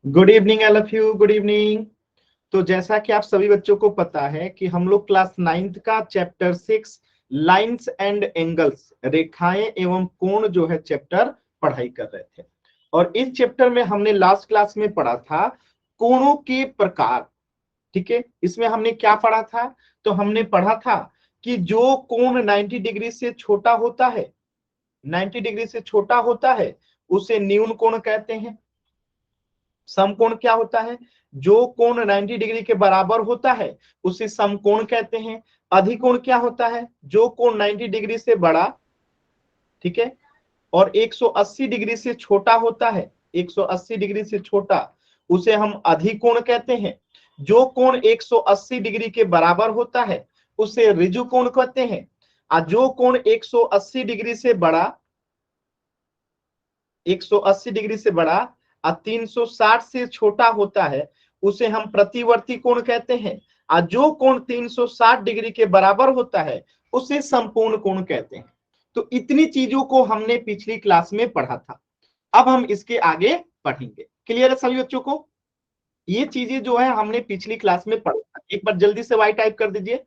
Good evening all of you, good evening. तो जैसा कि आप सभी बच्चों को पता है कि हम लोग क्लास 9th का चैप्टर 6 लाइंस एंड एंगल्स, रेखाएं एवं कोण जो है चैप्टर पढ़ाई कर रहे थे। और इस चैप्टर में हमने लास्ट क्लास में पढ़ा था कोणों के प्रकार। ठीक है, इसमें हमने क्या पढ़ा था? तो हमने पढ़ा था कि जो कोण 90 डिग्री से छोटा होता है, 90 डिग्री से छोटा होता है उसे न्यून कोण कहते हैं। समकोण क्या होता है? जो कोण 90 डिग्री के बराबर होता है उसे समकोण कहते हैं। अधिकोण क्या होता है? जो कोण 90 डिग्री से बड़ा, ठीक है, और 180 डिग्री से छोटा होता है, 180 डिग्री से छोटा, उसे हम अधिकोण कहते हैं। जो कोण 180 डिग्री के बराबर होता है उसे ऋजु कोण कहते हैं। और जो कोण 180 डिग्री से बड़ा, 180 डिग्री से बड़ा और 360 से छोटा होता है उसे हम प्रतिवर्ती कोण कहते हैं। और जो कोण 360 डिग्री के बराबर होता है उसे संपूर्ण कोण कहते हैं। तो इतनी चीजों को हमने पिछली क्लास में पढ़ा था। अब हम इसके आगे पढ़ेंगे। क्लियर है सभी बच्चों को? ये चीजें जो है हमने पिछली क्लास में पढ़ा था। एक बार जल्दी से वाई टाइप कर दीजिए।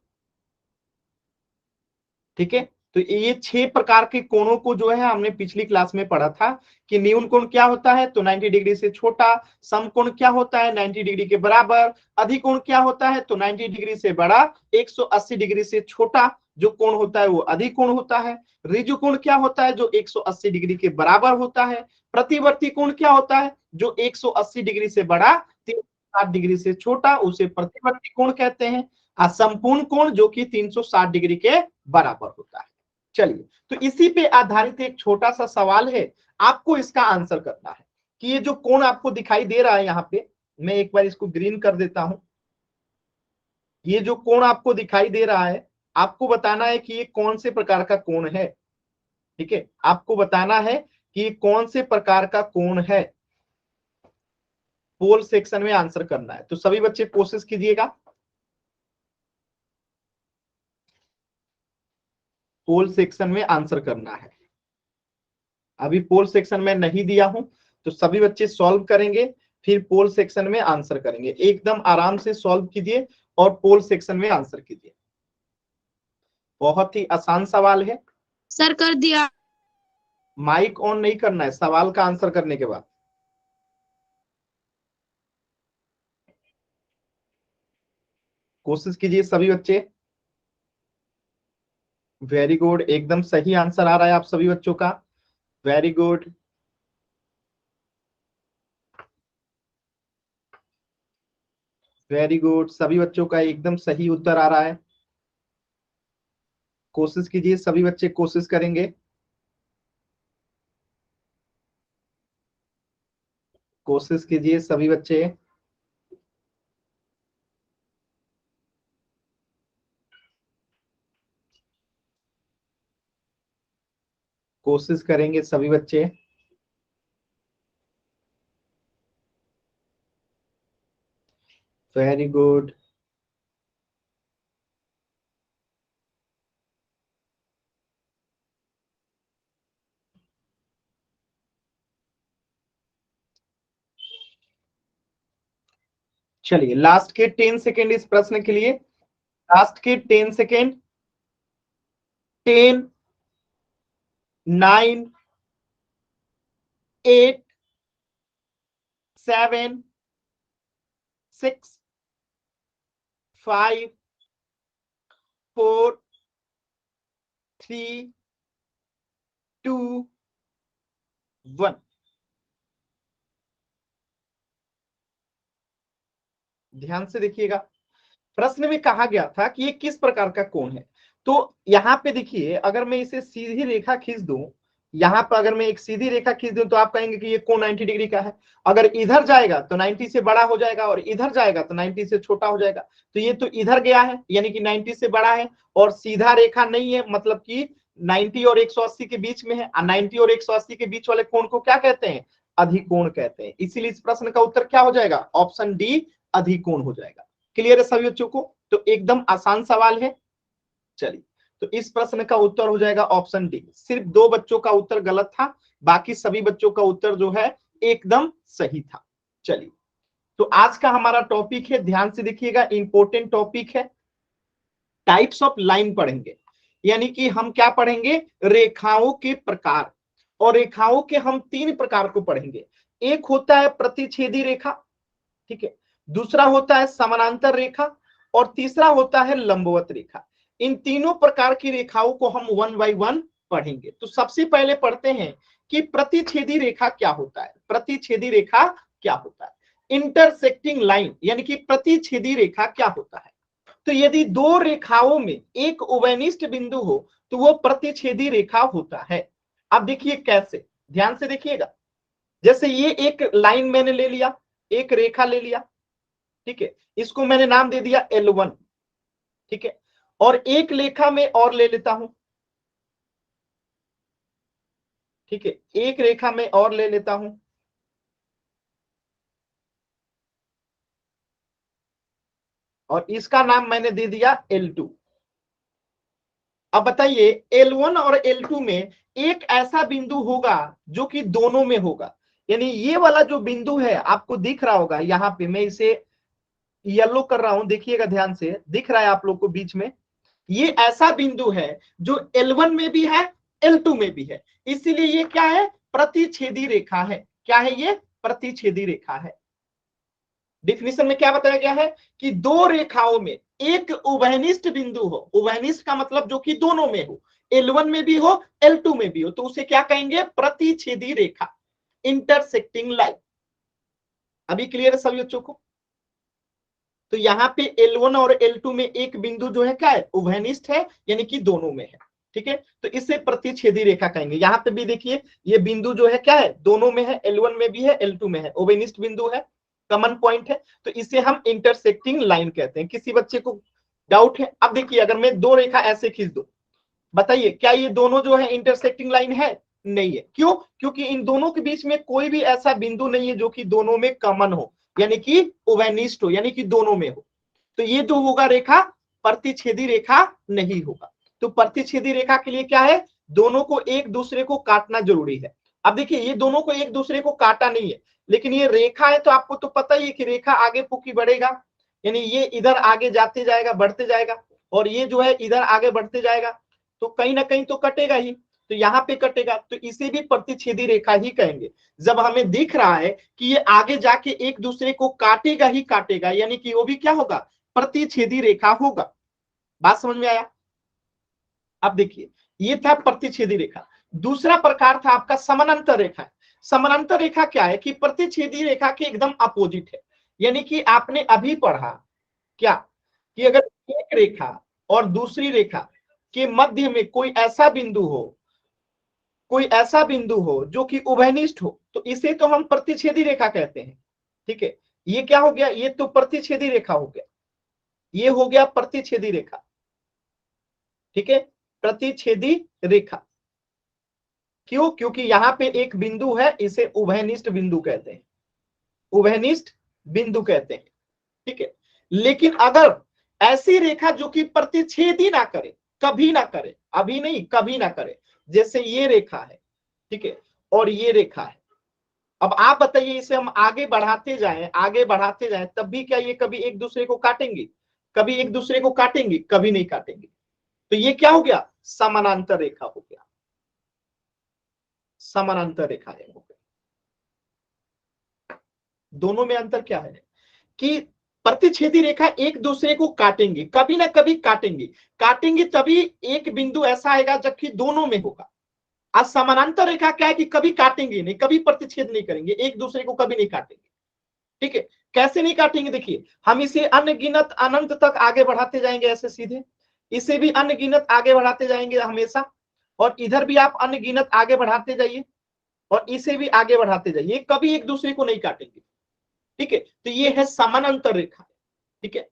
ठीक है, तो ये 6 प्रकार के कोणों को जो है हमने पिछली क्लास में पढ़ा था कि न्यून कोण क्या होता है, तो 90 डिग्री से छोटा। समकोण क्या होता है? 90 डिग्री के बराबर। अधिकोण क्या होता है? तो 90 डिग्री से बड़ा, 180 डिग्री से छोटा जो कोण होता है वो अधिकोण होता है। ऋजु कोण क्या होता है? जो 180 डिग्री के बराबर होता है। प्रतिवर्ती कोण क्या होता है? जो 180 डिग्री से बड़ा, 360 डिग्री से छोटा, उसे प्रतिवर्ती कोण कहते हैं। संपूर्ण कोण जो कि 360 डिग्री के बराबर होता है। चलिए, तो इसी पे आधारित एक छोटा सा सवाल है, आपको इसका आंसर करना है कि ये जो कोण आपको दिखाई दे रहा है यहाँ पे, मैं एक बार इसको ग्रीन कर देता हूं। ये जो कोण आपको दिखाई दे रहा है, आपको बताना है कि ये कौन से प्रकार का कोण है। ठीक है, आपको बताना है कि ये कौन से प्रकार का कोण है। पोल सेक्शन में आंसर करना है, तो सभी बच्चे कोशिश कीजिएगा। पोल सेक्शन में आंसर करना है। अभी पोल सेक्शन में नहीं दिया हूं, तो सभी बच्चे सॉल्व करेंगे, फिर पोल सेक्शन में आंसर करेंगे। एकदम आराम से सॉल्व कीजिए और पोल सेक्शन में आंसर कीजिए। बहुत ही आसान सवाल है। सर कर दिया। माइक ऑन नहीं करना है सवाल का आंसर करने के बाद। कोशिश कीजिए सभी बच्चे। वेरी गुड, एकदम सही आंसर आ रहा है आप सभी बच्चों का। Very good. वेरी गुड, सभी बच्चों का एकदम सही उत्तर आ रहा है। कोशिश कीजिए, सभी बच्चे कोशिश करेंगे। कोशिश कीजिए सभी बच्चे। कोशिश करेंगे सभी बच्चे। Very good. चलिए, लास्ट के 10 सेकेंड इस प्रश्न के लिए। लास्ट के 10 सेकेंड। 10, 9, 8, 7, 6, 5, 4, 3, 2, 1। ध्यान से देखिएगा, प्रश्न में कहा गया था कि ये किस प्रकार का कोण है। तो यहाँ पे देखिए, अगर मैं इसे सीधी रेखा खींच दूं, यहाँ पर अगर मैं एक सीधी रेखा खींच दूं तो आप कहेंगे कि ये कोण 90 डिग्री का है। अगर इधर जाएगा तो 90 से बड़ा हो जाएगा और इधर जाएगा तो 90 से छोटा हो जाएगा। तो ये तो इधर गया है यानी कि 90 से बड़ा है, और सीधा रेखा नहीं है, मतलब कि 90 और 180 के बीच में है। 90 और 180 के बीच वाले कोण को क्या कहते हैं? अधिकोण कहते हैं। इसीलिए इस प्रश्न का उत्तर क्या हो जाएगा? ऑप्शन डी, अधिकोण हो जाएगा। क्लियर है सभी बच्चों को? तो एकदम आसान सवाल है। चलिए, तो इस प्रश्न का उत्तर हो जाएगा ऑप्शन डी। सिर्फ 2 बच्चों का उत्तर गलत था, बाकी सभी बच्चों का उत्तर जो है एकदम सही था। चलिए, तो आज का हमारा टॉपिक है, ध्यान से देखिएगा, इंपॉर्टेंट टॉपिक है, टाइप्स ऑफ लाइन पढ़ेंगे। यानी कि हम क्या पढ़ेंगे, रेखाओं के प्रकार। और रेखाओं के हम 3 प्रकार को पढ़ेंगे। एक होता है प्रतिच्छेदी रेखा, ठीक है, दूसरा होता है समानांतर रेखा, और तीसरा होता है लंबवत रेखा। इन तीनों प्रकार की रेखाओं को हम 1 बाय 1 पढ़ेंगे। तो सबसे पहले पढ़ते हैं कि प्रतिच्छेदी रेखा क्या होता है। प्रतिच्छेदी रेखा क्या होता है, इंटरसेक्टिंग लाइन, यानी कि प्रतिच्छेदी रेखा क्या होता है। तो यदि दो रेखाओं में एक उभयनिष्ठ बिंदु हो तो वो प्रतिच्छेदी रेखा होता है। अब देखिए कैसे, ध्यान से देखिएगा। जैसे ये एक लाइन मैंने ले लिया, एक रेखा ले लिया, ठीक है, इसको मैंने नाम दे दिया L1, ठीक है, और एक रेखा में और ले लेता हूं, ठीक है, एक रेखा में और ले लेता हूं, और इसका नाम मैंने दे दिया L2। अब बताइए L1 और L2 में एक ऐसा बिंदु होगा जो कि दोनों में होगा। यानी ये वाला जो बिंदु है आपको दिख रहा होगा, यहां पे मैं इसे येलो कर रहा हूं, देखिएगा ध्यान से, दिख रहा है आप लोग को बीच में, ये ऐसा बिंदु है जो L1 में भी है, L2 में भी है, इसीलिए ये क्या है, प्रतिच्छेदी रेखा है। क्या है ये, प्रतिच्छेदी रेखा है। डिफिनीशन में क्या बताया गया है कि दो रेखाओं में एक उभयनिष्ठ बिंदु हो, उभयनिष्ठ का मतलब जो कि दोनों में हो, L1 में भी हो, L2 में भी हो, तो उसे क्या कहेंगे, प्रतिच्छेदी रेखा, इंटरसेक्टिंग लाइन। अभी क्लियर है सभी बच्चों को। तो यहाँ पे L1 और L2 में एक बिंदु जो है क्या है, उभयनिष्ठ है, यानी कि दोनों में है, ठीक है, तो इसे प्रतिच्छेदी रेखा कहेंगे। यहाँ पे भी देखिए ये बिंदु जो है क्या है, दोनों में है, L1 में भी है, L2 में है, उभयनिष्ठ बिंदु है, कॉमन पॉइंट है, तो इसे हम इंटरसेक्टिंग लाइन कहते हैं। किसी बच्चे को डाउट है? अब देखिए अगर मैं दो रेखा ऐसे खींच दूं, बताइए क्या ये दोनों जो है इंटरसेक्टिंग लाइन है? नहीं है। क्यों? क्योंकि इन दोनों के बीच में कोई भी ऐसा बिंदु नहीं है जो कि दोनों में कॉमन हो, यानी कि उभयनिष्ठ हो, यानी कि दोनों में हो। तो ये जो होगा रेखा, प्रतिच्छेदी रेखा नहीं होगा। तो प्रतिच्छेदी रेखा के लिए क्या है, दोनों को एक दूसरे को काटना जरूरी है। अब देखिए ये दोनों को एक दूसरे को काटा नहीं है, लेकिन ये रेखा है, तो आपको तो पता ही है कि रेखा आगे फूकी बढ़ेगा, यानी ये इधर आगे जाते जाएगा, बढ़ते जाएगा, और ये जो है इधर आगे बढ़ते जाएगा, तो कहीं ना कहीं तो कटेगा ही, तो यहाँ पे कटेगा, तो इसे भी प्रतिच्छेदी रेखा ही कहेंगे। जब हमें दिख रहा है कि ये आगे जाके एक दूसरे को काटेगा ही काटेगा, यानी कि वो भी क्या होगा, प्रतिच्छेदी रेखा होगा। बात समझ में आया? अब देखिए ये था प्रतिच्छेदी रेखा। दूसरा प्रकार था आपका समानांतर रेखा। समानांतर रेखा क्या है कि प्रतिच्छेदी रेखा के एकदम अपोजिट है। यानी कि आपने अभी पढ़ा क्या कि अगर एक रेखा और दूसरी रेखा के मध्य में कोई ऐसा बिंदु हो, कोई ऐसा बिंदु हो जो कि उभयनिष्ठ हो, तो इसे तो हम प्रतिच्छेदी रेखा कहते हैं, ठीक है। ये क्या हो गया, ये तो प्रतिच्छेदी रेखा हो गया, ये हो गया प्रतिच्छेदी रेखा, ठीक है, प्रतिच्छेदी रेखा। क्यों? क्योंकि यहां पे एक बिंदु है, इसे उभयनिष्ठ बिंदु कहते हैं, उभयनिष्ठ बिंदु कहते हैं, ठीक है। लेकिन अगर ऐसी रेखा जो कि प्रतिच्छेद ही ना करे, कभी ना करे, अभी नहीं कभी ना करे, जैसे ये रेखा है, ठीक है, और ये रेखा है, अब आप बताइए इसे हम आगे बढ़ाते जाएं, आगे बढ़ाते जाएं, तब भी क्या ये कभी एक दूसरे को काटेंगे? कभी एक दूसरे को काटेंगे? कभी नहीं काटेंगे। तो ये क्या हो गया, समानांतर रेखा हो गया, समानांतर रेखा हो गया। दोनों में अंतर क्या है कि प्रतिच्छेदी रेखा एक दूसरे को काटेंगे, कभी ना कभी काटेंगे, काटेंगे तभी एक बिंदु ऐसा आएगा जबकि दोनों में होगा। आज समानांतर रेखा क्या है कि कभी काटेंगे नहीं, कभी प्रतिच्छेद नहीं करेंगे, एक दूसरे को कभी नहीं काटेंगे, ठीक है। कैसे नहीं काटेंगे, देखिए हम इसे अनगिनत अनंत तक आगे बढ़ाते जाएंगे, ऐसे सीधे, इसे भी अनगिनत आगे बढ़ाते जाएंगे हमेशा, और इधर भी आप अनगिनत आगे बढ़ाते जाइए, और इसे भी आगे बढ़ाते जाइए, कभी एक दूसरे को नहीं काटेंगे, ठीक है। तो ये है समानांतर रेखा, ठीक है।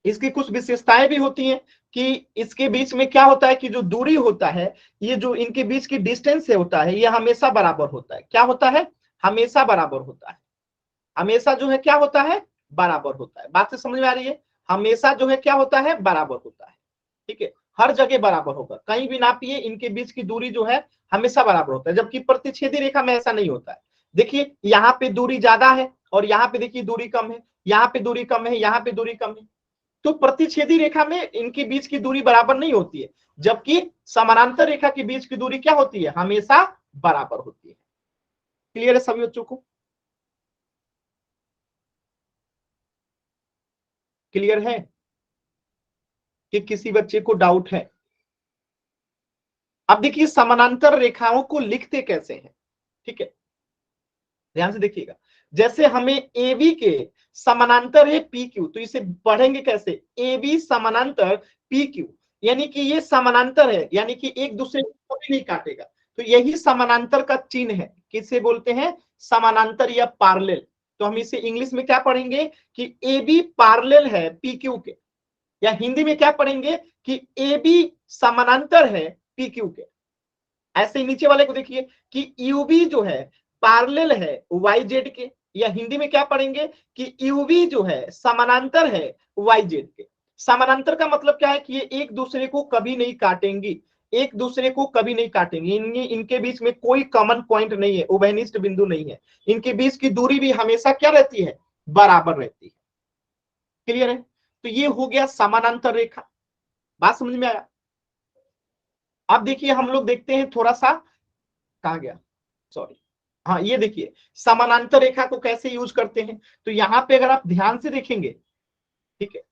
इसकी कुछ विशेषताएं भी होती हैं कि इसके बीच में क्या होता है कि जो दूरी होता है, ये जो इनके बीच की डिस्टेंस है होता है, ये हमेशा बराबर होता है। क्या होता है? हमेशा बराबर होता है, हमेशा जो है क्या होता है, बराबर होता है। बात से समझ में आ रही है? हमेशा जो है क्या होता है, बराबर होता है, ठीक है, हर जगह बराबर होगा, कहीं भी नापिए इनके बीच की दूरी जो है हमेशा बराबर होता है, जबकि प्रतिच्छेदी रेखा में ऐसा नहीं होता है। देखिए यहाँ पे दूरी ज्यादा है, और यहाँ पे देखिए दूरी कम है, यहाँ पे दूरी कम है, यहाँ पे दूरी कम है, तो प्रतिच्छेदी रेखा में इनके बीच की दूरी बराबर नहीं होती है, जबकि समानांतर रेखा के बीच की दूरी क्या होती है, हमेशा बराबर होती है। क्लियर है सभी बच्चों को? क्लियर है कि किसी बच्चे को डाउट है? अब देखिए समानांतर रेखाओं को लिखते कैसे हैं, ठीक है, ध्यान से देखिएगा। जैसे हमें ए बी के समानांतर है पी क्यू, तो इसे पढ़ेंगे कैसे, ए बी समानांतर पी क्यू, यानी कि ये समानांतर है, यानी कि एक दूसरे को कभी नहीं काटेगा, तो यही समानांतर का चिन्ह है। किसे बोलते हैं, समानांतर या पार्लेल। तो हम इसे इंग्लिश में क्या पढ़ेंगे कि ए बी पार्लेल है पी क्यू के, या हिंदी में क्या पढ़ेंगे कि ए बी समानांतर है पी क्यू के। ऐसे ही नीचे वाले को देखिए कि यूबी जो है पैरेलल है वाई जेड के, या हिंदी में क्या पढ़ेंगे कि यूबी जो है समानांतर है वाई जेड के। समानांतर का मतलब क्या है कि ये एक दूसरे को कभी नहीं काटेंगी, एक दूसरे को कभी नहीं काटेंगे, इनके बीच में कोई कॉमन पॉइंट नहीं है, उभयनिष्ठ बिंदु नहीं है, इनके बीच की दूरी भी हमेशा क्या रहती है, बराबर रहती है। क्लियर है? तो ये हो गया समानांतर रेखा। बात समझ में आया? अब देखिए हम लोग देखते हैं थोड़ा सा, कहां गया, सॉरी, हाँ ये देखिए समानांतर रेखा को कैसे यूज करते हैं। तो यहाँ पे अगर आप ध्यान से देखेंगे, ठीक है,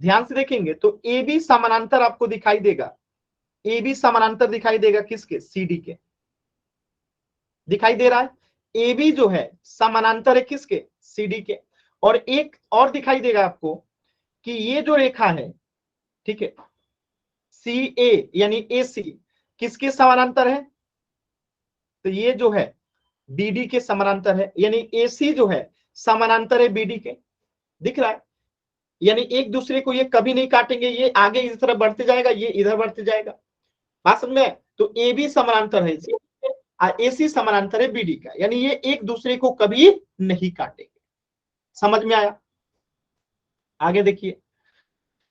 ध्यान से देखेंगे तो ए बी समानांतर आपको दिखाई देगा, ए बी समानांतर दिखाई देगा किसके, सी डी के, दिखाई दे रहा है। ए बी जो है समानांतर है किसके, सी डी के। और एक और दिखाई देगा आपको कि ये जो रेखा है, ठीक है, सी ए यानी ए सी किसके समानांतर है, तो ये जो है बीडी के समानांतर है, यानी एसी जो है समानांतर है बीडी के, दिख रहा है, यानी एक दूसरे को ये कभी नहीं काटेंगे, ये आगे इस तरह बढ़ते जाएगा, ये इधर बढ़ते जाएगा। बात समझ में? तो ए बी समानांतर है इसी, एसी समानांतर है बीडी का, यानी ये एक दूसरे को कभी नहीं काटेंगे। समझ में आया? आगे देखिए।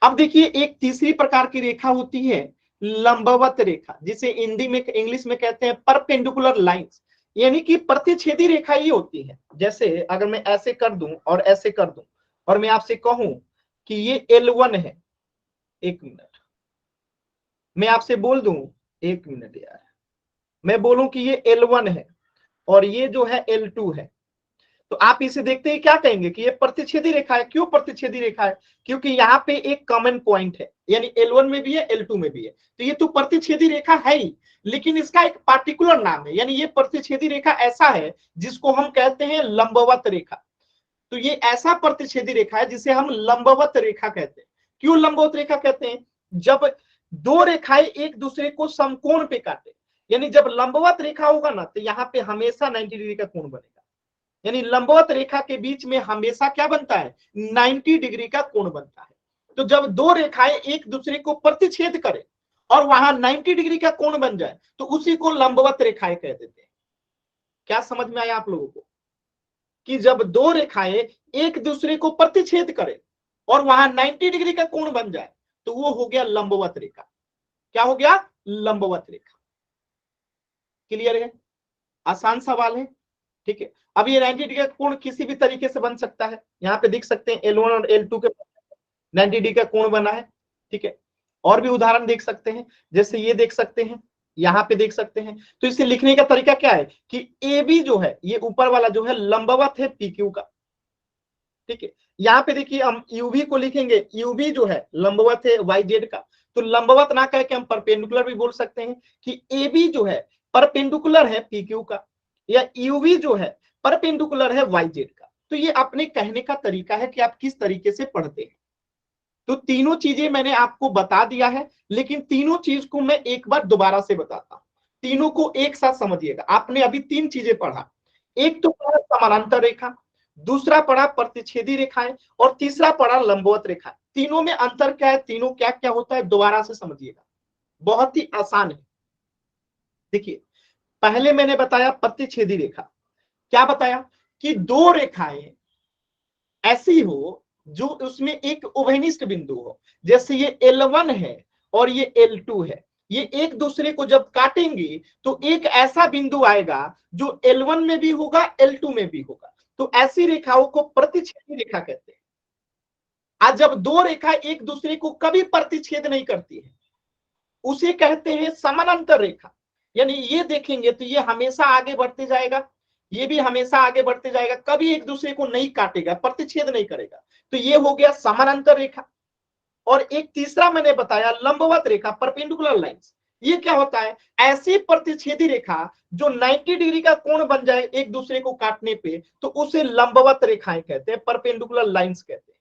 अब देखिए एक तीसरी प्रकार की रेखा होती है लंबवत रेखा, जिसे हिंदी में इंग्लिश में कहते हैं परपेंडिकुलर लाइंस, यानी कि प्रतिच्छेदी रेखा ही होती है। जैसे अगर मैं ऐसे कर दूं और ऐसे कर दूं और मैं आपसे कहूं कि ये L1 है, एक मिनट, मैं आपसे बोल दूं, एक मिनट यार, मैं बोलूं कि ये L1 है और ये जो है L2 है, तो आप इसे देखते ही क्या कहेंगे कि ये प्रतिच्छेदी रेखा है। क्यों प्रतिच्छेदी रेखा है? क्योंकि यहाँ पे एक कॉमन पॉइंट है, यानी L1 में भी है L2 में भी है, तो ये तो प्रतिच्छेदी रेखा है ही, लेकिन इसका एक पार्टिकुलर नाम है, यानी ये प्रतिच्छेदी रेखा ऐसा है जिसको हम कहते हैं लंबवत रेखा। तो ये ऐसा प्रतिच्छेदी रेखा है जिसे हम लंबवत रेखा कहते हैं। क्यों लंबवत रेखा कहते हैं? जब दो रेखाएं एक दूसरे को समकोण पे काटे, यानी जब लंबवत रेखा होगा ना तो यहाँ पे हमेशा 90 डिग्री का कोण बनेगा, यानी लंबवत रेखा के बीच में हमेशा क्या बनता है, 90 डिग्री का कोण बनता है। तो जब दो रेखाएं एक दूसरे को प्रतिच्छेद करें और वहां 90 डिग्री का कोण बन जाए तो उसी को लंबवत रेखाएं कह देते हैं। क्या समझ में आया आप लोगों को कि जब दो रेखाएं एक दूसरे को प्रतिच्छेद करें और वहां 90 डिग्री का कोण बन जाए तो वो हो गया लंबवत रेखा। क्या हो गया? लंबवत रेखा। क्लियर है? आसान सवाल है, ठीक है। अब ये 90 डिग्री का कोण किसी भी तरीके से बन सकता है, यहाँ पे देख सकते हैं L1 और L2 के 90 डिग्री का कोण बना है, ठीक है। और भी उदाहरण देख सकते हैं, जैसे ये देख सकते हैं, यहाँ पे देख सकते हैं। तो इसे लिखने का तरीका क्या है कि ए बी जो है ये ऊपर वाला जो है लंबवत है पी क्यू का, ठीक है। यहाँ पे देखिए हम यूवी को लिखेंगे, यूवी जो है लंबवत है वाई जेड का, तो लंबवत ना कह के हम परपेंडिकुलर भी बोल सकते हैं कि ए बी जो है परपेंडिकुलर है पी क्यू का, या यूवी जो है परपेंडिकुलर है वाई जेड का। तो ये अपने कहने का तरीका है कि आप किस तरीके से पढ़ते हैं। तो तीनों चीजें मैंने आपको बता दिया है, लेकिन तीनों चीज को मैं एक बार दोबारा से बताता हूं, तीनों को एक साथ समझिएगा। आपने अभी तीन चीजें पढ़ा, एक तो पढ़ा समानांतर रेखा, दूसरा पढ़ा प्रतिच्छेदी रेखाएं, और तीसरा पढ़ा लंबवत रेखा। तीनों में अंतर क्या है, तीनों क्या क्या होता है, दोबारा से समझिएगा, बहुत ही आसान है। देखिए पहले मैंने बताया प्रतिच्छेदी रेखा, क्या बताया कि दो रेखाएं ऐसी हो जो उसमें एक उभयनिष्ठ बिंदु हो, जैसे ये L1 है और ये L2 है, ये एक दूसरे को जब काटेंगे तो एक ऐसा बिंदु आएगा जो L1 में भी होगा L2 में भी होगा, तो ऐसी रेखाओं को प्रतिच्छेदी रेखा कहते हैं। आज जब दो रेखा एक दूसरे को कभी प्रतिच्छेद नहीं करती है उसे कहते हैं समानांतर रेखा। यानी ये देखेंगे तो ये हमेशा आगे बढ़ते जाएगा, ये भी हमेशा आगे बढ़ते जाएगा, कभी एक दूसरे को नहीं काटेगा, प्रतिच्छेद नहीं करेगा, तो ये हो गया समानांतर रेखा। और एक तीसरा मैंने बताया लंबवत रेखा, परपेंडिकुलर लाइंस। ये क्या होता है? ऐसी प्रतिच्छेदी रेखा जो 90 डिग्री का कोण बन जाए एक दूसरे को काटने पे, तो उसे लंबवत रेखाएं कहते हैं, परपेंडिकुलर लाइंस कहते हैं।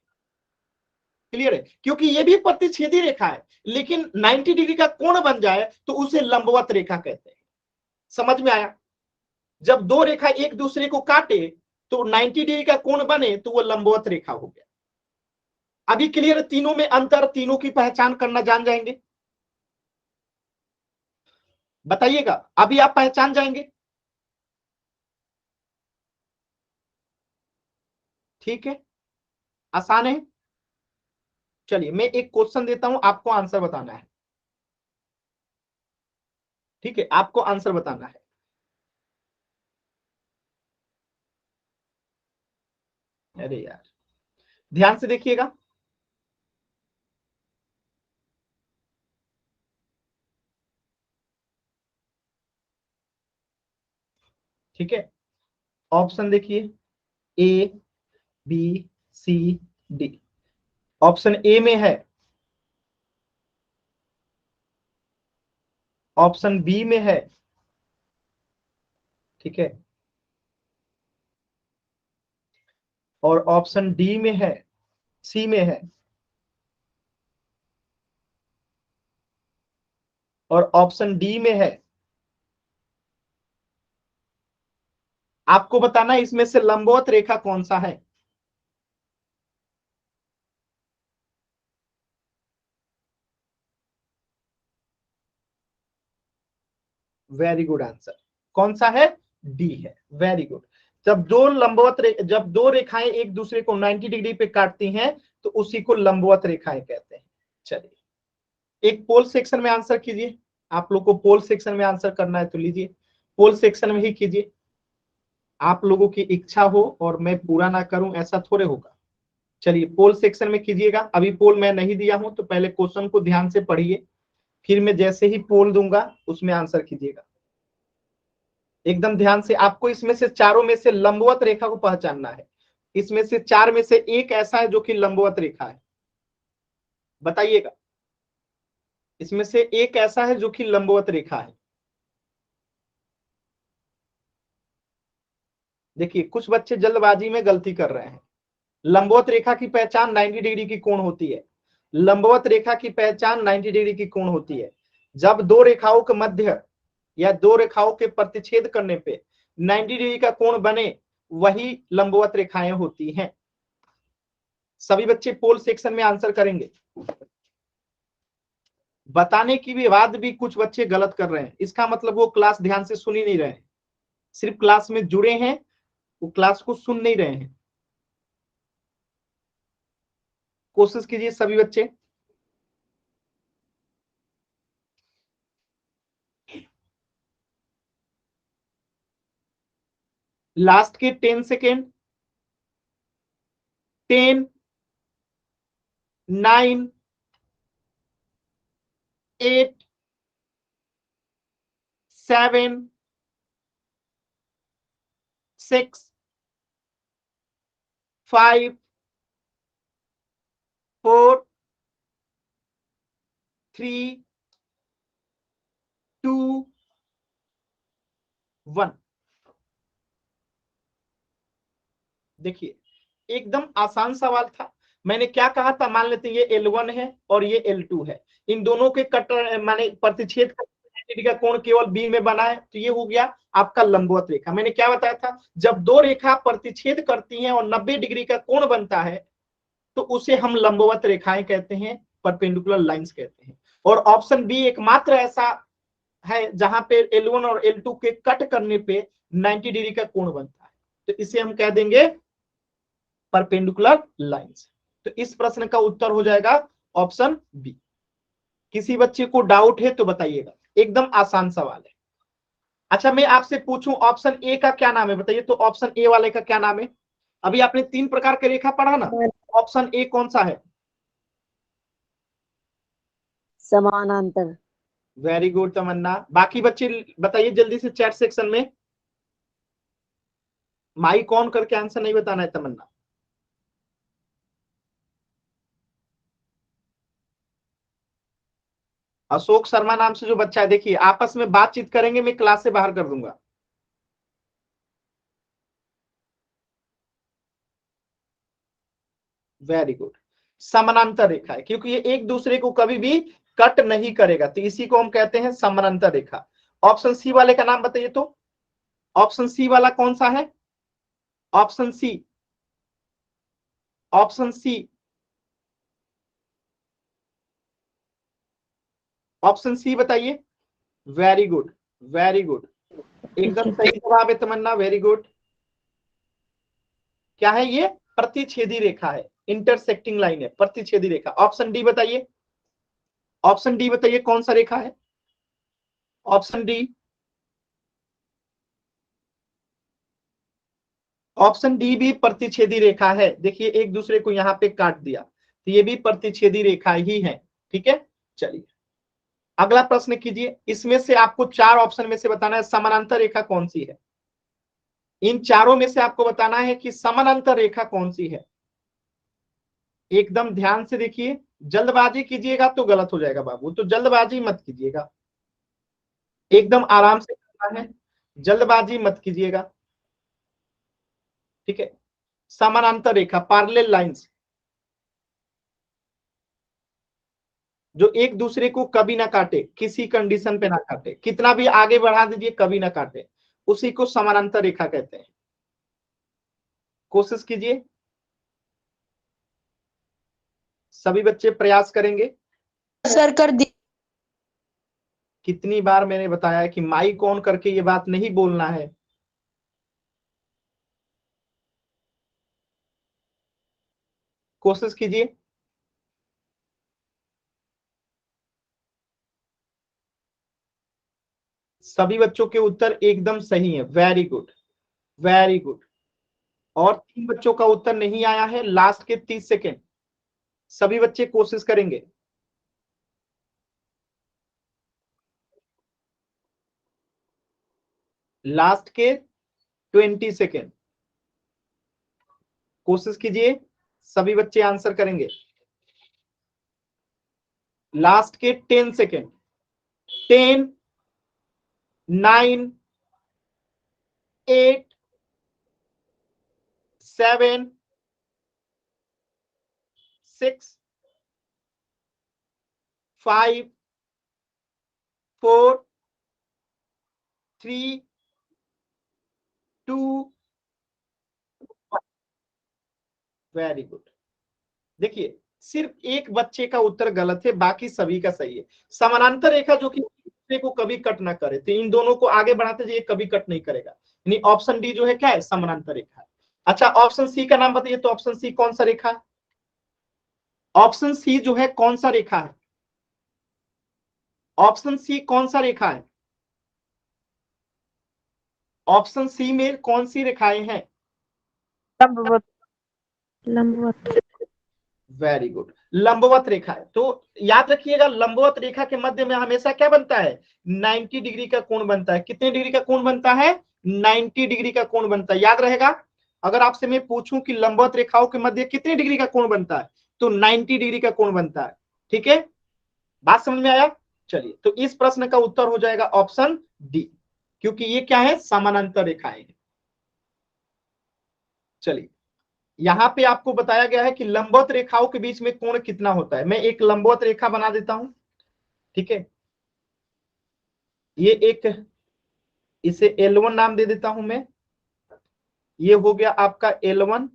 क्लियर है? क्योंकि ये भी प्रतिच्छेदी रेखा है, लेकिन 90 डिग्री का कोण बन जाए तो उसे लंबवत रेखा कहते हैं। समझ में आया? जब दो रेखा एक दूसरे को काटे तो 90 डिग्री का कोण बने तो वो लंबवत रेखा हो गया। अभी क्लियर? तीनों में अंतर, तीनों की पहचान करना जान जाएंगे? बताइएगा, अभी आप पहचान जाएंगे? ठीक है, आसान है। चलिए मैं एक क्वेश्चन देता हूं, आपको आंसर बताना है। ठीक है, आपको आंसर बताना है। अरे यार, ध्यान से देखिएगा। ठीक है, ऑप्शन देखिए, A B C D. Option A में है, ऑप्शन बी में है, ठीक है, और ऑप्शन डी में है, सी में है, और ऑप्शन डी में है। आपको बताना है इसमें से लंबवत रेखा कौन सा है। Very good answer. कौन सा है? डी है। Very good. जब दो रेखाएं एक दूसरे को 90 डिग्री पे काटती हैं तो उसी को लंबवत रेखाएं कहते हैं। चलिए एक पोल सेक्शन में आंसर कीजिए। आप लोग को पोल सेक्शन में आंसर करना है तो लीजिए, पोल सेक्शन में ही कीजिए। आप लोगों की इच्छा हो और मैं पूरा ना करूं ऐसा थोड़े होगा। चलिए पोल सेक्शन में कीजिएगा। अभी पोल मैं नहीं दिया हूं तो पहले क्वेश्चन को ध्यान से पढ़िए, फिर मैं जैसे ही पोल दूंगा उसमें आंसर कीजिएगा। एकदम ध्यान से। आपको इसमें से चारों में से लंबवत रेखा को पहचानना है। इसमें से चार में से एक ऐसा है जो कि लंबवत रेखा है, बताइएगा। इसमें से एक ऐसा है जो कि लंबवत रेखा है। देखिए कुछ बच्चे जल्दबाजी में गलती कर रहे हैं। लंबवत रेखा की पहचान 90 डिग्री की कोण होती है। लंबवत रेखा की पहचान 90 डिग्री की कोण होती है जब दो रेखाओं के मध्य या दो रेखाओं के प्रतिच्छेद करने पे 90 डिग्री का कोण बने, वही लंबवत रेखाएं होती हैं। सभी बच्चे पोल सेक्शन में आंसर करेंगे। बताने की भी बाद भी कुछ बच्चे गलत कर रहे हैं, इसका मतलब वो क्लास ध्यान से सुन ही नहीं रहे हैं। सिर्फ क्लास में जुड़े हैं, वो क्लास को सुन नहीं रहे हैं। कोशिश कीजिए सभी बच्चे। लास्ट के 10 सेकेंड। 10, 9, 8, 7, 6, 5, 4, 3, 2, 1। देखिए एकदम आसान सवाल था। मैंने क्या कहा था? मान लेते हैं ये L1 है और ये L2 है, इन दोनों के कटर माने प्रतिच्छेद का कोण केवल बी में बना है, तो ये हो गया आपका लंबवत रेखा। मैंने क्या बताया था? जब दो रेखा प्रतिच्छेद करती हैं और 90 डिग्री का कोण बनता है तो उसे हम लंबवत रेखाएं कहते हैं, परपेंडिकुलर लाइंस कहते हैं। और ऑप्शन बी एकमात्र ऐसा है जहां पे L1 और L2 के कट करने पे 90 डिग्री का कोण बनता है, तो इसे हम कह देंगे परपेंडिकुलर लाइंस। तो इस प्रश्न का उत्तर हो जाएगा ऑप्शन बी। किसी बच्चे को डाउट है तो बताइएगा, एकदम आसान सवाल है। अच्छा मैं आपसे पूछूं ऑप्शन ए का क्या नाम है, बताइए तो ऑप्शन ए वाले का क्या नाम है? अभी आपने 3 प्रकार के रेखा पढ़ा ना, ऑप्शन ए कौन सा है? समानांतर। वेरी गुड तमन्ना। बाकी बच्चे बताइए जल्दी से चैट सेक्शन में। माइक ऑन करके आंसर नहीं बताना है तमन्ना। अशोक शर्मा नाम से जो बच्चा है, देखिए आपस में बातचीत करेंगे, मैं क्लास से बाहर कर दूंगा। Very good. समानांतर रेखा है, क्योंकि ये एक दूसरे को कभी भी कट नहीं करेगा, तो इसी को हम कहते हैं समानांतर रेखा। ऑप्शन सी वाले का नाम बताइए तो। ऑप्शन सी वाला कौन सा है? Option C, option C, option C बताइए। वेरी गुड, वेरी गुड, एकदम सही जवाब है तमन्ना, वेरी गुड। क्या है ये? प्रतिच्छेदी रेखा है, इंटरसेक्टिंग लाइन है, प्रतिच्छेदी रेखा। ऑप्शन डी बताइए, ऑप्शन डी बताइए कौन सा रेखा है? ऑप्शन डी, ऑप्शन डी भी प्रतिच्छेदी रेखा है। देखिए एक दूसरे को यहां पे काट दिया, तो ये भी प्रतिच्छेदी रेखा ही है। ठीक है, चलिए अगला प्रश्न कीजिए। इसमें से आपको 4 ऑप्शन में से बताना है समानांतर रेखा कौन सी है। इन चारों में से आपको बताना है कि समानांतर रेखा कौन सी है। एकदम ध्यान से देखिए, जल्दबाजी कीजिएगा तो गलत हो जाएगा बाबू, तो जल्दबाजी मत कीजिएगा, एकदम आराम से करना है, जल्दबाजी मत कीजिएगा। ठीक है, समानांतर रेखा, पैरेलल लाइंस, जो एक दूसरे को कभी ना काटे, किसी कंडीशन पे ना काटे, कितना भी आगे बढ़ा दीजिए कभी ना काटे, उसी को समानांतर रेखा कहते हैं। कोशिश कीजिए, सभी बच्चे प्रयास करेंगे। सर कर दी। कितनी बार मैंने बताया है कि माइक ऑन करके ये बात नहीं बोलना है। कोशिश कीजिए। सभी बच्चों के उत्तर एकदम सही है, वेरी गुड, वेरी गुड। और 3 बच्चों का उत्तर नहीं आया है, लास्ट के 30 सेकेंड, सभी बच्चे कोशिश करेंगे। लास्ट के 20 सेकेंड, कोशिश कीजिए, सभी बच्चे आंसर करेंगे। लास्ट के 10 सेकेंड, 10, 9, 8, 7, 6, 5, 4, 3, 2, वेरी गुड। देखिए सिर्फ एक बच्चे का उत्तर गलत है, बाकी सभी का सही है। समानांतर रेखा जो कि दूसरे को कभी कट ना करे, तो इन दोनों को आगे बढ़ाते जाइए, कभी कट नहीं करेगा, यानी ऑप्शन डी जो है क्या है? समानांतर रेखा है। अच्छा ऑप्शन सी का नाम बताइए तो, ऑप्शन सी कौन सा रेखा है? ऑप्शन सी जो है कौन सा रेखा है? ऑप्शन सी कौन सा रेखा है? ऑप्शन सी में कौन सी रेखाएं हैं? लंबवत। लंबवत। वेरी गुड, लंबवत रेखा है। तो याद रखिएगा, लंबवत रेखा के मध्य में हमेशा क्या बनता है? 90 डिग्री का कोण बनता है। कितने डिग्री का कोण बनता है? 90 डिग्री का कोण बनता है, याद रहेगा। अगर आपसे मैं पूछूं कि लंबवत रेखाओं के मध्य कितने डिग्री का कोण बनता है, तो 90 डिग्री का कोण बनता है। ठीक है, बात समझ में आया? चलिए, तो इस प्रश्न का उत्तर हो जाएगा ऑप्शन डी, क्योंकि ये क्या है? समानांतर रेखाएं हैं। चलिए, यहां पे आपको बताया गया है कि लंबवत रेखाओं के बीच में कोण कितना होता है। मैं एक लंबवत रेखा बना देता हूं। ठीक है, ये एक, इसे L1 नाम दे देता हूं मैं। ये हो गया आपका L1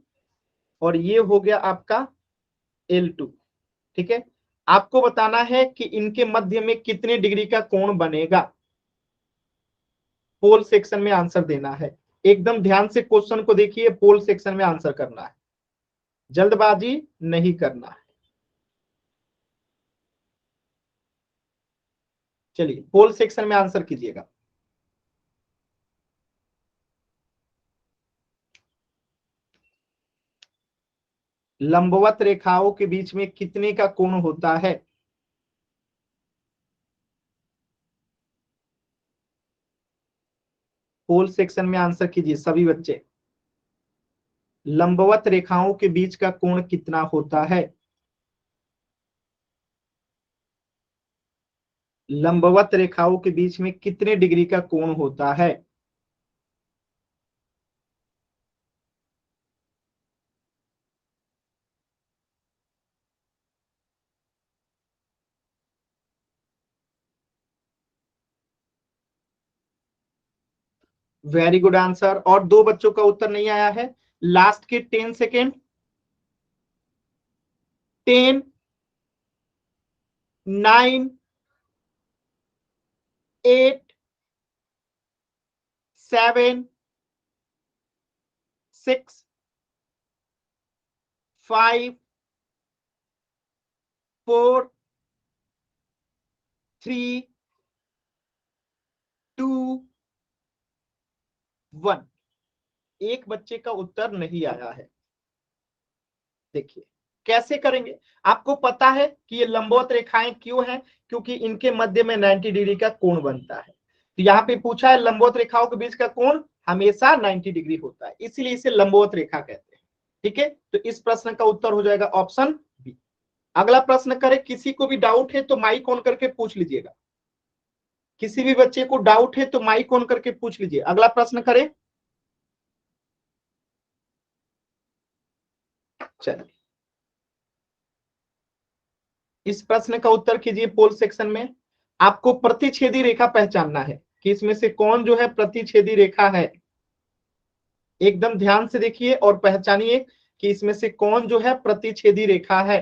और ये हो गया आपका L2। ठीक है, आपको बताना है कि इनके मध्य में कितने डिग्री का कोण बनेगा। पोल सेक्शन में आंसर देना है, एकदम ध्यान से क्वेश्चन को देखिए, पोल सेक्शन में आंसर करना है, जल्दबाजी नहीं करना है। चलिए पोल सेक्शन में आंसर कीजिएगा। लंबवत रेखाओं के बीच में कितने का कोण होता है? पोल सेक्शन में आंसर कीजिए सभी बच्चे। लंबवत रेखाओं के बीच का कोण कितना होता है? लंबवत रेखाओं के बीच में कितने डिग्री का कोण होता है? Very good answer. और दो बच्चों का उत्तर नहीं आया है। लास्ट के 10 सेकेंड। 10, 9, 8, 7, 6, 5, 4, 3, 2, 1। एक बच्चे का उत्तर नहीं आया है। देखिए कैसे करेंगे। आपको पता है कि ये लंबवत रेखाएं क्यों हैं? क्योंकि इनके मध्य में 90 डिग्री का कोण बनता है। तो यहाँ पे पूछा है लंबवत रेखाओं के बीच का कोण हमेशा 90 डिग्री होता है, इसीलिए इसे लंबवत रेखा कहते हैं। ठीक है, तो इस प्रश्न का उत्तर हो जाएगा ऑप्शन बी। अगला प्रश्न करें। किसी को भी डाउट है तो माइक ऑन करके पूछ लीजिएगा। किसी भी बच्चे को डाउट है तो माइक ऑन करके पूछ लीजिए। अगला प्रश्न करें। चलिए इस प्रश्न का उत्तर कीजिए पोल सेक्शन में। आपको प्रतिच्छेदी रेखा पहचानना है कि इसमें से कौन जो है प्रतिच्छेदी रेखा है। एकदम ध्यान से देखिए और पहचानिए कि इसमें से कौन जो है प्रतिच्छेदी रेखा है।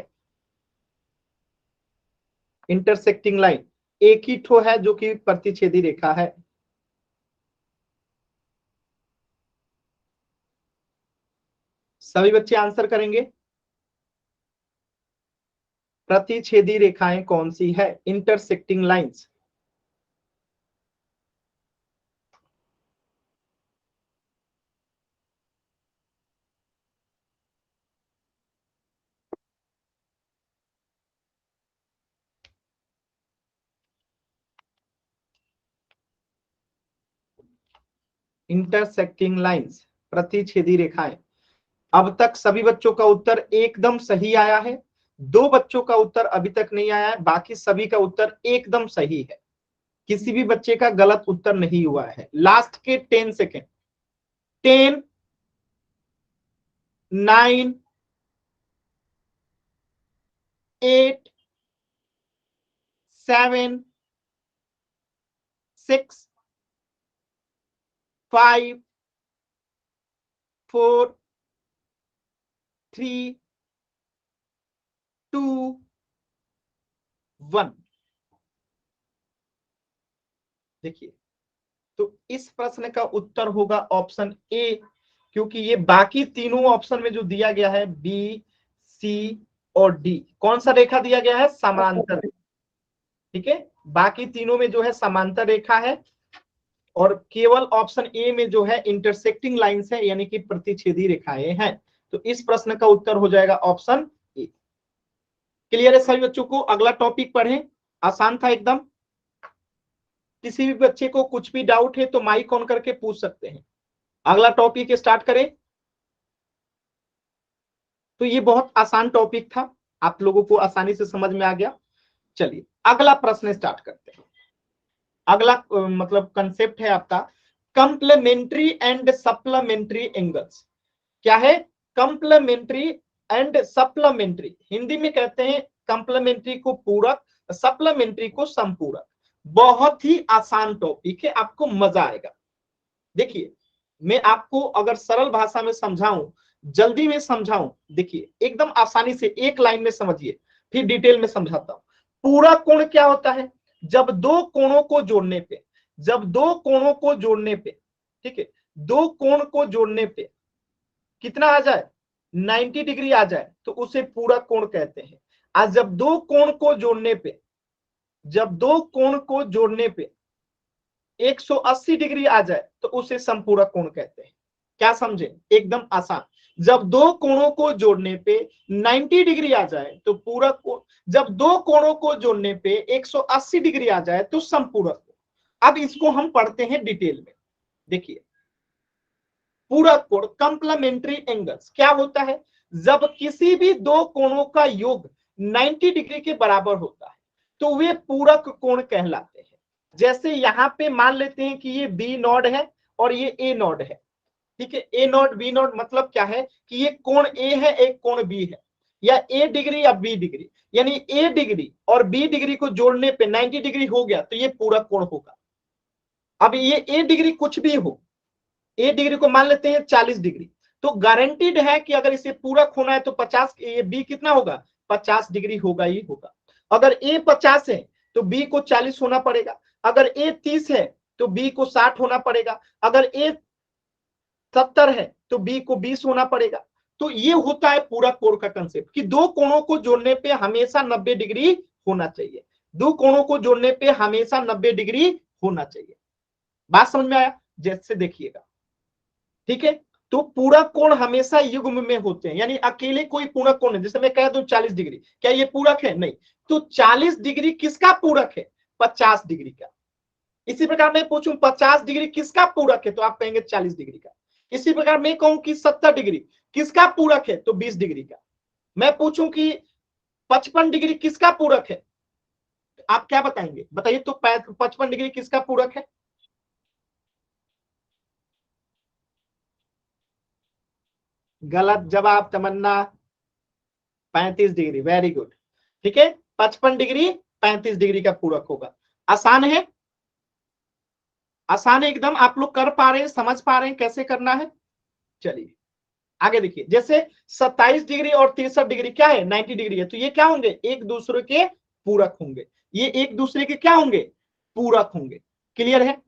इंटरसेक्टिंग लाइन एक ही ठो है जो कि प्रतिच्छेदी रेखा है। सभी बच्चे आंसर करेंगे। प्रतिच्छेदी रेखाएं कौन सी है? Intersecting lines. इंटरसेक्टिंग लाइंस प्रतिच्छेदी रेखाएं। अब तक सभी बच्चों का उत्तर एकदम सही आया है। दो बच्चों का उत्तर अभी तक नहीं आया है, बाकी सभी का उत्तर एकदम सही है। किसी भी बच्चे का गलत उत्तर नहीं हुआ है। लास्ट के 10 सेकेंड। 10, 9, 8, 7, 6, 5, 4, 3, 2, 1। देखिए तो इस प्रश्न का उत्तर होगा ऑप्शन ए, क्योंकि ये बाकी तीनों ऑप्शन में जो दिया गया है बी, सी और डी, कौन सा रेखा दिया गया है? समांतर। ठीक है, बाकी तीनों में जो है समांतर रेखा है और केवल ऑप्शन ए में जो है इंटरसेक्टिंग लाइंस है, यानी कि प्रतिच्छेदी रेखाएं हैं। तो इस प्रश्न का उत्तर हो जाएगा ऑप्शन ए। क्लियर है सभी बच्चों को? अगला टॉपिक पढ़ें। आसान था एकदम। किसी भी बच्चे को कुछ भी डाउट है तो माइक ऑन करके पूछ सकते हैं। अगला टॉपिक स्टार्ट करें। तो ये बहुत आसान टॉपिक था, आप लोगों को आसानी से समझ में आ गया। चलिए अगला प्रश्न स्टार्ट करते हैं। अगला मतलब कंसेप्ट है आपका कंप्लीमेंट्री एंड सप्लीमेंट्री एंगल्स। क्या है? Complementary and supplementary. हिंदी में कहते हैं कंप्लीमेंट्री को पूरक, सप्लीमेंट्री को संपूरक। बहुत ही आसान टॉपिक है, आपको मजा आएगा। देखिए मैं आपको अगर सरल भाषा में समझाऊं, जल्दी में समझाऊं, देखिए एकदम आसानी से एक लाइन में समझिए, फिर डिटेल में समझाता हूं। पूरा कोण क्या होता है? जब दो कोणों को जोड़ने पे, जब दो कोणों को जोड़ने पे, ठीक है, दो कोण को जोड़ने पे कितना आ जाए? 90 डिग्री आ जाए तो उसे पूरा कोण कहते हैं। आज जब दो कोण को जोड़ने पे, जब दो कोण को जोड़ने पे 180 डिग्री आ जाए तो उसे संपूरक कोण कहते हैं। क्या समझे? एकदम आसान। जब दो कोणों को जोड़ने पे 90 डिग्री आ जाए तो पूरक कोण, जब दो कोणों को जोड़ने पे 180 डिग्री आ जाए तो समपूरक कोण। अब इसको हम पढ़ते हैं डिटेल में। देखिए, पूरक कोण कंप्लीमेंट्री एंगल्स क्या होता है? जब किसी भी दो कोणों का योग 90 डिग्री के बराबर होता है तो वे पूरक कोण कहलाते हैं। जैसे यहां पे मान लेते हैं कि ये बी नॉट है और ये ए नॉट है, ठीक है। ए नॉट बी नॉट मतलब क्या है कि ये कोण ए है, एक कोण बी है, या ए डिग्री या बी डिग्री, यानी ए डिग्री और बी डिग्री को जोड़ने पे 90 डिग्री हो गया तो ये पूरक कोण होगा। अब ये ए डिग्री कुछ भी हो, ए डिग्री को मान लेते हैं 40 डिग्री, तो गारंटीड है कि अगर इसे पूरक होना है तो 50, ये बी कितना होगा? 50 डिग्री होगा ही होगा। अगर ए 50 है तो बी को 40 होना पड़ेगा, अगर ए 30 है तो बी को 60 होना पड़ेगा, अगर ए 70 है तो बी को 20 होना पड़ेगा। तो ये होता है पूरक कोण का कंसेप्ट कि दो कोणों को जोड़ने पे हमेशा 90 डिग्री होना चाहिए, दो कोणों को जोड़ने पे हमेशा 90 डिग्री होना चाहिए। बात समझ में आया? जैसे देखिएगा, ठीक है। तो पूरक कोण हमेशा युग्म में होते हैं, यानी अकेले कोई पूरक कोण है, जैसे मैं कह दूं 40 डिग्री, क्या ये पूरक है? नहीं। तो 40 डिग्री किसका पूरक है? 50 डिग्री का। इसी प्रकार मैं पूछूं 50 डिग्री किसका पूरक है, तो आप कहेंगे 40 डिग्री का। इसी प्रकार मैं कहूं कि 70 डिग्री किसका पूरक है, तो 20 डिग्री का। मैं पूछूं कि 55 डिग्री किसका पूरक है, आप क्या बताएंगे? बताइए तो 55 डिग्री किसका पूरक है? गलत जवाब तमन्ना, 35 डिग्री। वेरी गुड, ठीक है। 55 डिग्री 35 डिग्री का पूरक होगा। आसान है, आसान है एकदम। आप लोग कर पा रहे हैं, समझ पा रहे हैं कैसे करना है? चलिए आगे देखिए। जैसे 27 डिग्री और 63 डिग्री क्या है? 90 डिग्री है, तो ये क्या होंगे? एक दूसरे के पूरक होंगे। ये एक दूसरे के क्या होंगे? पूरक होंगे। क्लियर है?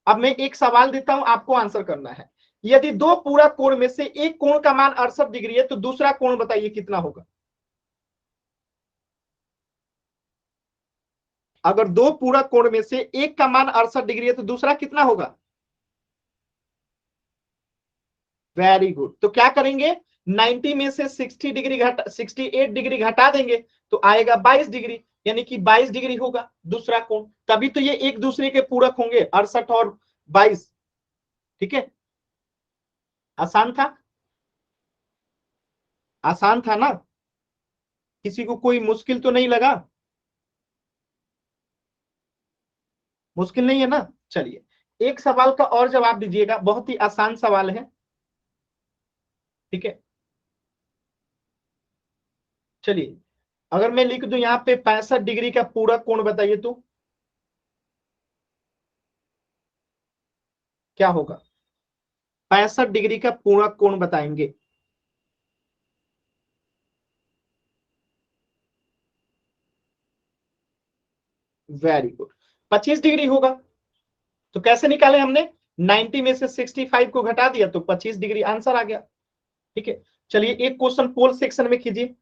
अब मैं एक सवाल देता हूं, आपको आंसर करना है। यदि दो पूरक कोण में से एक कोण का मान 68 डिग्री है तो दूसरा कोण बताइए कितना होगा? अगर दो पूरक कोण में से एक का मान 68 डिग्री है तो दूसरा कितना होगा? Very good. तो क्या करेंगे? 90 में से 60 डिग्री घटा 68 डिग्री घटा देंगे तो आएगा 22 डिग्री, यानी कि 22 डिग्री होगा दूसरा कोण। तभी तो ये एक दूसरे के पूरक होंगे, 68 और 22। ठीक है, आसान था, आसान था ना? किसी को कोई मुश्किल तो नहीं लगा? मुश्किल नहीं है ना? चलिए एक सवाल का और जवाब दीजिएगा, बहुत ही आसान सवाल है। ठीक है, चलिए अगर मैं लिख दूं यहाँ पे 65 डिग्री का पूरक कोण बताइए तो क्या होगा? 65 डिग्री का पूरक कोण बताएंगे? वेरी गुड, 25 डिग्री होगा। तो कैसे निकाले हमने? 90 में से 65 को घटा दिया तो 25 डिग्री आंसर आ गया। ठीक है, चलिए एक क्वेश्चन पोल सेक्शन में कीजिए,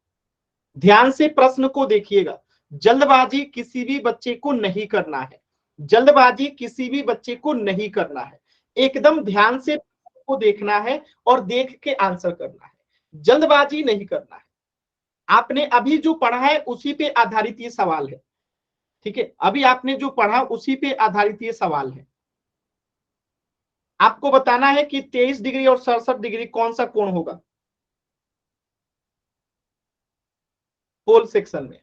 ध्यान से प्रश्न को देखिएगा। जल्दबाजी किसी भी बच्चे को नहीं करना है, जल्दबाजी किसी भी बच्चे को नहीं करना है। एकदम ध्यान से को देखना है और देख के आंसर करना है, जल्दबाजी नहीं करना है। आपने अभी जो पढ़ा है उसी पे आधारित ये सवाल है। ठीक है, अभी आपने जो पढ़ा उसी पे आधारित ये सवाल है। आपको बताना है कि 23 डिग्री और 67 डिग्री कौन सा कोण होगा पोल सेक्शन में।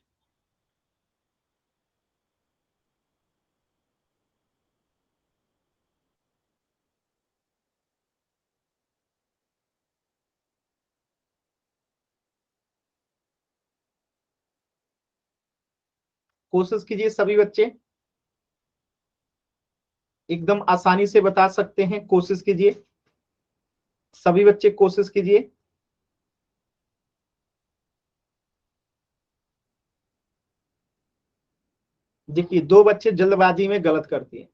कोशिश कीजिए सभी बच्चे, एकदम आसानी से बता सकते हैं, कोशिश कीजिए सभी बच्चे, कोशिश कीजिए। देखिए दो बच्चे जल्दबाजी में गलत करते हैं,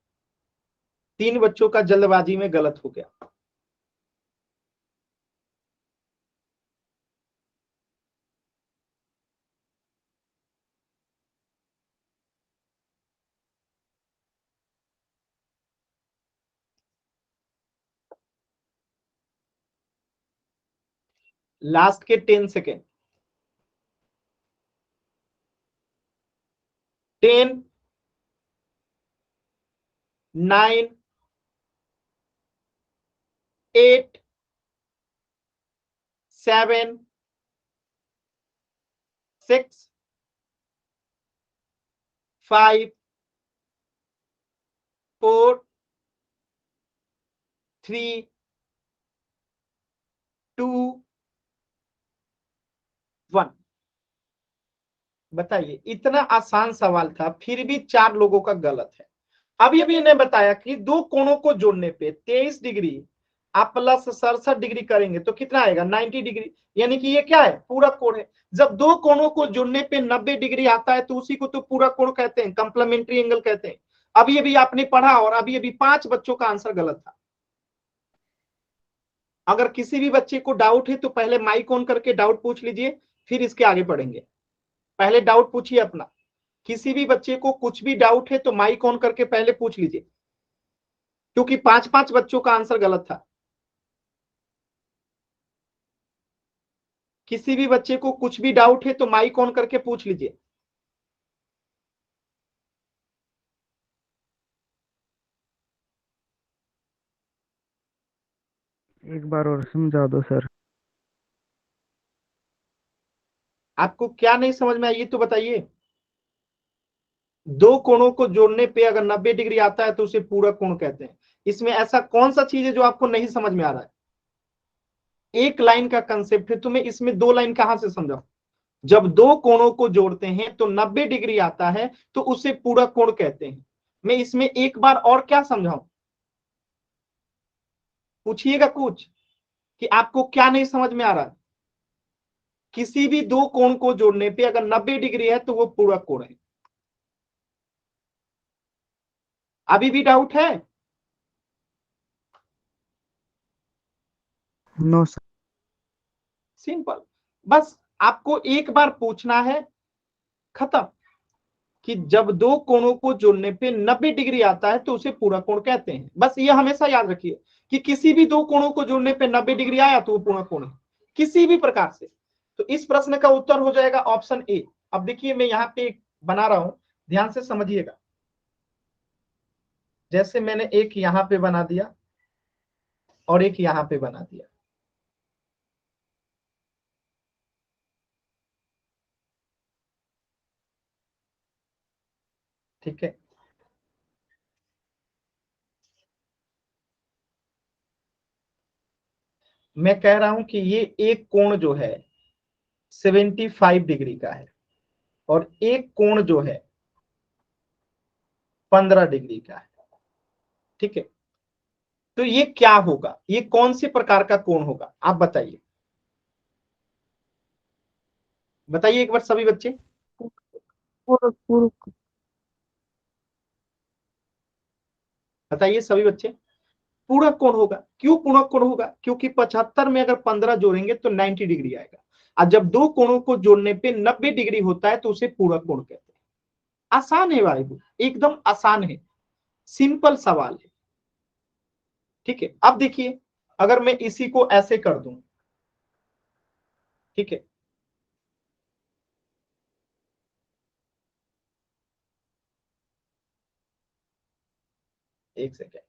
तीन बच्चों का जल्दबाजी में गलत हो गया। लास्ट के 10 सेकेंड। 10, 9, 8, 7, 6, 5, 4, 3, 2, 1। बताइए, इतना आसान सवाल था, फिर भी 4 लोगों का गलत है। अभी अभी इन्हें बताया कि दो कोणों को जोड़ने पे 23 डिग्री आप प्लस 67 डिग्री करेंगे तो कितना आएगा, 90 डिग्री। यानी कि ये क्या है, पूरक कोण है। जब दो कोणों को जोड़ने पे 90 डिग्री आता है तो उसी को तो पूरक कोण कहते हैं, कंप्लीमेंट्री एंगल कहते हैं। अभी अभी आपने पढ़ा और अभी अभी 5 बच्चों का आंसर गलत था। अगर किसी भी बच्चे को डाउट है तो पहले माइक ऑन करके डाउट पूछ लीजिए, फिर इसके आगे पढ़ेंगे। पहले डाउट पूछिए अपना। किसी भी बच्चे को कुछ भी डाउट है तो माइक ऑन करके पहले पूछ लीजिए, क्योंकि 5 बच्चों का आंसर गलत था। किसी भी बच्चे को कुछ भी डाउट है तो माइक ऑन करके पूछ लीजिए। एक बार और समझा दो सर। आपको क्या नहीं समझ में आई ये तो बताइए। दो कोणों को जोड़ने पे अगर 90 डिग्री आता है तो उसे पूरक कोण कहते हैं। इसमें ऐसा कौन सा चीज है जो आपको नहीं समझ में आ रहा है? एक लाइन का कंसेप्ट है, तुम्हें इसमें 2 लाइन कहां से समझाऊं? जब दो कोणों को जोड़ते हैं तो 90 डिग्री आता है तो उसे पूरक कोण कहते हैं। मैं इसमें एक बार और क्या समझाऊं? पूछिएगा कुछ कि आपको क्या नहीं समझ में आ रहा है। किसी भी दो कोण को जोड़ने पे अगर 90 डिग्री है तो वो पूरक कोण है। अभी भी डाउट है? No sir. सिंपल, बस आपको एक बार पूछना है, खत्म। कि जब दो कोणों को जोड़ने पे 90 डिग्री आता है तो उसे पूरक कोण कहते हैं। बस ये हमेशा याद रखिए कि किसी भी दो कोणों को जोड़ने पे 90 डिग्री आया तो वो पूरक कोण है, किसी भी प्रकार से। तो इस प्रश्न का उत्तर हो जाएगा ऑप्शन ए। अब देखिए मैं यहाँ पे बना रहा हूं, ध्यान से समझिएगा। जैसे मैंने एक यहां पे बना दिया और एक यहां पे बना दिया, ठीक है। मैं कह रहा हूं कि ये एक कोण जो है 75 डिग्री का है और एक कोण जो है 15 डिग्री का है, ठीक है। तो ये क्या होगा, ये कौन से प्रकार का कोण होगा, आप बताइए। बताइए एक बार सभी बच्चे, पूरक पूरक बताइए सभी बच्चे। पूरक कोण होगा। क्यों पूरक कोण होगा? क्योंकि 75 में अगर 15 जोड़ेंगे तो 90 डिग्री आएगा। और जब दो कोणों को जोड़ने पे 90 डिग्री होता है तो उसे पूरक कोण कहते हैं। आसान है भाई, एकदम आसान है, सिंपल सवाल है, ठीक है। अब देखिए, अगर मैं इसी को ऐसे कर दूं, ठीक है, एक सेकेंड।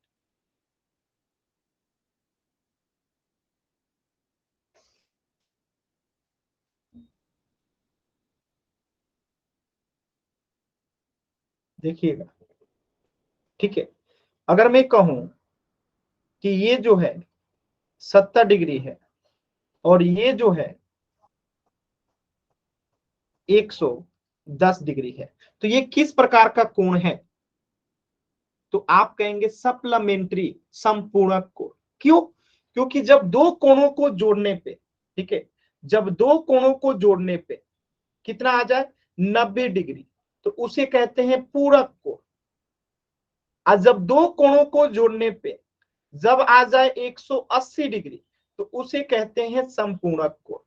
देखिएगा, ठीक है। अगर मैं कहूं कि ये जो है 70 डिग्री है और ये जो है 110 डिग्री है, तो ये किस प्रकार का कोण है? तो आप कहेंगे सप्लीमेंट्री, संपूरक कोण। क्यों? क्योंकि जब दो कोणों को जोड़ने पे, ठीक है, जब दो कोणों को जोड़ने पे कितना आ जाए, 90 डिग्री, तो उसे कहते हैं पूरक कोण। और जब दो कोणों को जोड़ने पे जब आ जाए 180 डिग्री तो उसे कहते हैं संपूरक कोण।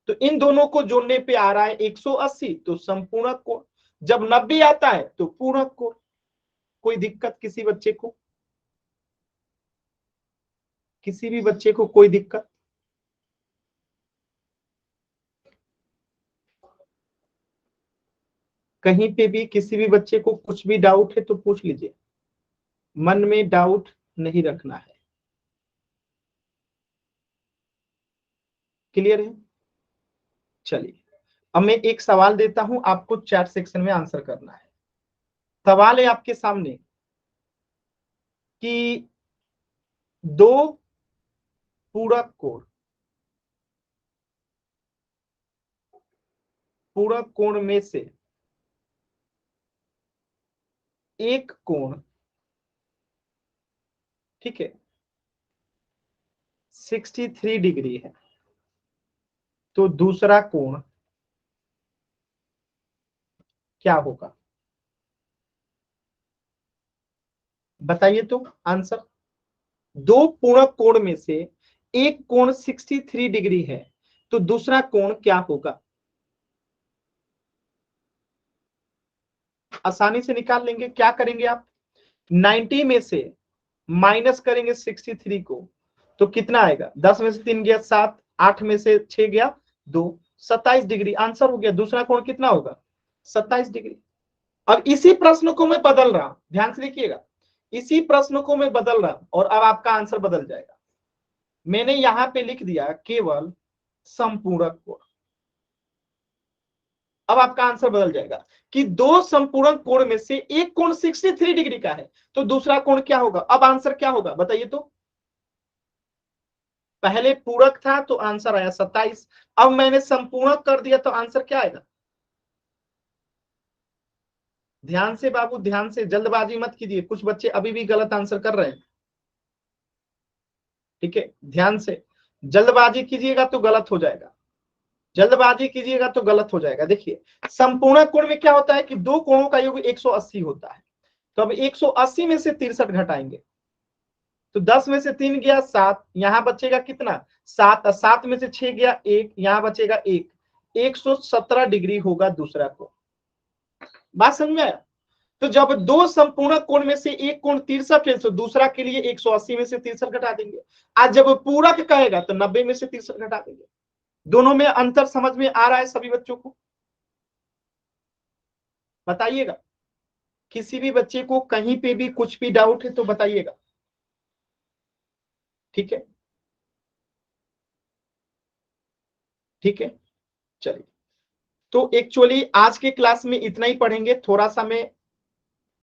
तो इन दोनों को जोड़ने पे आ रहा है 180 तो संपूरक कोण, जब 90 आता है तो पूरक कोण। कोई दिक्कत किसी बच्चे को? किसी भी बच्चे को कोई दिक्कत? कहीं पे भी किसी भी बच्चे को कुछ भी डाउट है तो पूछ लीजिए, मन में डाउट नहीं रखना है। क्लियर है? चलिए अब मैं एक सवाल देता हूं, आपको चैट सेक्शन में आंसर करना है। सवाल है आपके सामने कि दो पूरक कोण में से एक कोण, ठीक है, 63 डिग्री है, तो दूसरा कोण क्या होगा? बताइए तो आंसर। दो पूरक कोण में से एक कोण 63 डिग्री है, तो दूसरा कोण क्या होगा? आसानी से निकाल लेंगे। क्या करेंगे आप? 90 में से माइनस करेंगे 63 को, तो कितना आएगा? 10 में से 3 गया 7, 8 में से 6 गया 2, 27 डिग्री आंसर हो गया। दूसरा कोण कितना होगा? 27 डिग्री। अब इसी प्रश्न को मैं बदल रहा हूं, ध्यान से देखिएगा, इसी प्रश्न को मैं बदल रहा हूं और अब आपका आंसर बदल जाएगा। मैंने यहां पे लिख दिया केवल संपूरक कोण। अब आपका आंसर बदल जाएगा कि दो संपूरक कोण में से एक कोण 63 डिग्री का है, तो दूसरा कोण क्या होगा? अब आंसर क्या होगा बताइए तो। पहले पूरक था तो आंसर आया 27, अब मैंने संपूरक कर दिया तो आंसर क्या आएगा? ध्यान से बाबू, ध्यान से, जल्दबाजी मत कीजिए, कुछ बच्चे अभी भी गलत आंसर कर रहे हैं। ठीक है, ध्यान से, जल्दबाजी कीजिएगा तो गलत हो जाएगा, जल्दबाजी कीजिएगा तो गलत हो जाएगा। देखिए संपूर्ण कोण में क्या होता है कि दो कोणों का योग 180 होता है, तो अब 180 में से 63 घटाएंगे, तो 10 में से 3 गया 7, यहां बचेगा कितना? 7, 7 में से 6 गया 1, यहां बचेगा 1, 117 डिग्री होगा दूसरा कोण। बात समझ में आया? तो जब दो संपूर्ण कोण में से एक कोण 63 है तो दूसरा के लिए 180 में से 63 घटा देंगे। आज जब पूरक कहेगा तो 90 में से 63 घटा देंगे। दोनों में अंतर समझ में आ रहा है सभी बच्चों को? बताइएगा, किसी भी बच्चे को कहीं पे भी कुछ भी डाउट है तो बताइएगा। ठीक है, ठीक है, चलिए। तो एक्चुअली आज के क्लास में इतना ही पढ़ेंगे। थोड़ा सा मैं